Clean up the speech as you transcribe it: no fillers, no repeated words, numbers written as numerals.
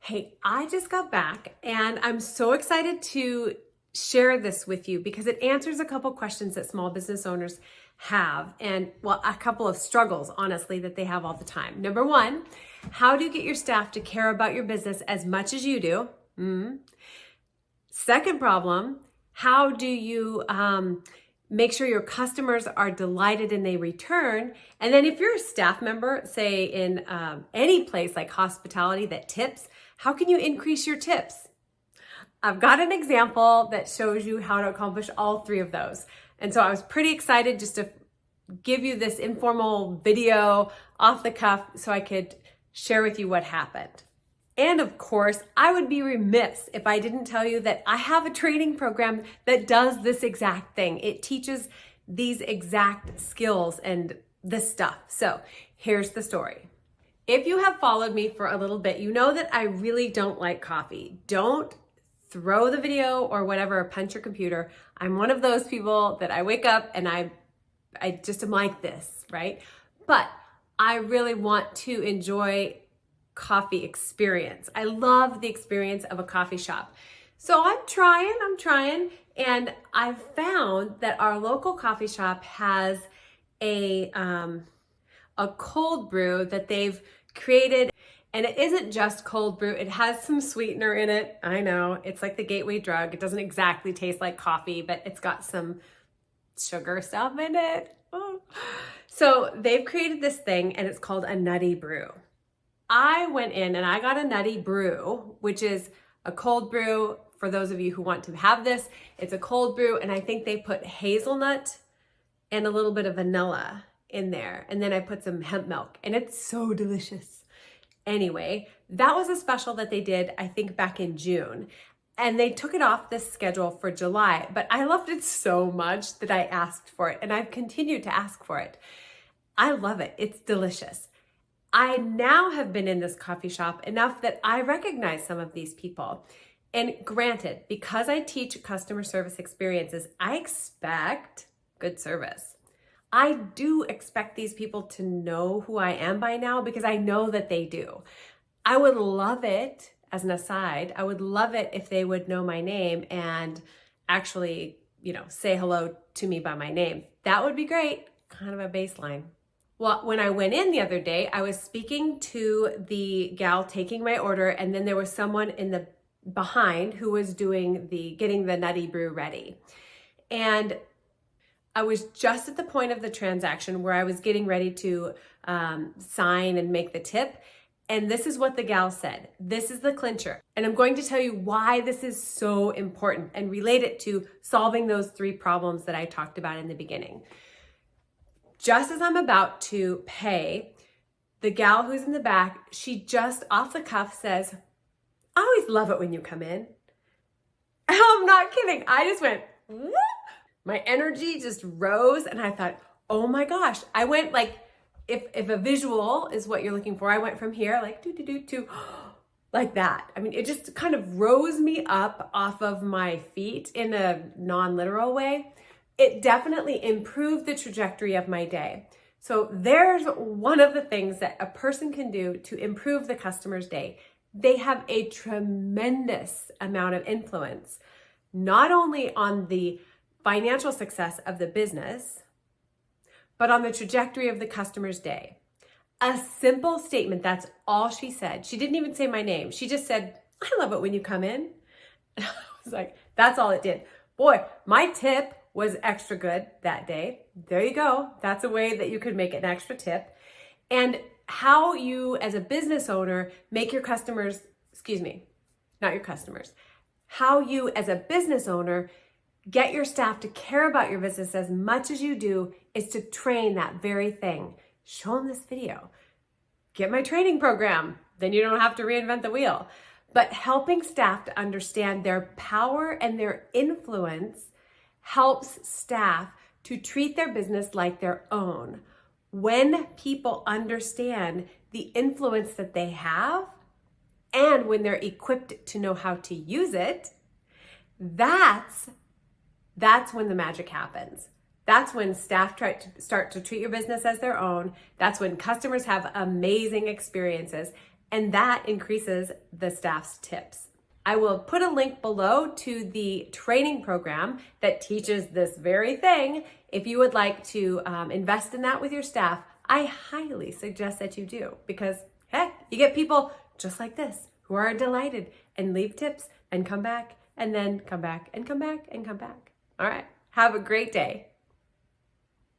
Hey, I just got back and I'm so excited to share this with you because it answers a couple questions that small business owners have and, well, a couple of struggles, honestly, that they have all the time. Number one, how do you get your staff to care about your business as much as you do? Second problem, how do you make sure your customers are delighted and they return? And then if you're a staff member, say in any place like hospitality that tips, how can you increase your tips? I've got an example that shows you how to accomplish all three of those. And so I was pretty excited just to give you this informal video off the cuff so I could share with you what happened. And of course, I would be remiss if I didn't tell you that I have a training program that does this exact thing. It teaches these exact skills and this stuff. So here's the story. If you have followed me for a little bit, you know that I really don't like coffee. Don't throw the video or whatever, punch your computer. I'm one of those people that I wake up and I just am like this, right? But I really want to enjoy coffee experience. I love the experience of a coffee shop. So I'm trying, and I've found that our local coffee shop has a cold brew that they've created. And it isn't just cold brew, it has some sweetener in it. I know, it's like the gateway drug. It doesn't exactly taste like coffee, but it's got some sugar stuff in it. Oh. So they've created this thing and it's called a Nutty Brew. I went in and I got a Nutty Brew, which is a cold brew. For those of you who want to have this, it's a cold brew, and I think they put hazelnut and a little bit of vanilla in there. And then I put some hemp milk, and it's so delicious. Anyway, that was a special that they did, I think, back in June. And they took it off the schedule for July, but I loved it so much that I asked for it, and I've continued to ask for it. I love it. It's delicious. I now have been in this coffee shop enough that I recognize some of these people. And granted, because I teach customer service experiences, I expect good service. I do expect these people to know who I am by now because I know that they do. I would love it, as an aside, I would love it if they would know my name and actually, say hello to me by my name. That would be great, kind of a baseline. Well, when I went in the other day, I was speaking to the gal taking my order, and then there was someone in the behind who was getting the Nutty Brew ready. And I was just at the point of the transaction where I was getting ready to sign and make the tip. And this is what the gal said. This is the clincher. And I'm going to tell you why this is so important and relate it to solving those three problems that I talked about in the beginning. Just as I'm about to pay, the gal who's in the back, she just off the cuff says, "I always love it when you come in." I'm not kidding. I just went, "What?" My energy just rose and I thought, oh my gosh. I went like, if a visual is what you're looking for, I went from here like to like that. I mean, it just kind of rose me up off of my feet in a non-literal way. It definitely improved the trajectory of my day. So there's one of the things that a person can do to improve the customer's day. They have a tremendous amount of influence, not only on the financial success of the business, but on the trajectory of the customer's day. A simple statement, that's all she said. She didn't even say my name. She just said, "I love it when you come in." And I was like, that's all it did. Boy, my tip was extra good that day. There you go. That's a way that you could make an extra tip. And how you as a business owner make your customers, not your customers, how you as a business owner get your staff to care about your business as much as you do is to train that very thing. Show them this video. Get my training program. Then you don't have to reinvent the wheel. But helping staff to understand their power and their influence helps staff to treat their business like their own. When people understand the influence that they have and when they're equipped to know how to use it, that's when the magic happens. That's when staff start to treat your business as their own. That's when customers have amazing experiences. and that increases the staff's tips. I will put a link below to the training program that teaches this very thing. If you would like to invest in that with your staff, I highly suggest that you do, because heck, you get people just like this who are delighted and leave tips and come back and then come back and come back and come back. All right, have a great day.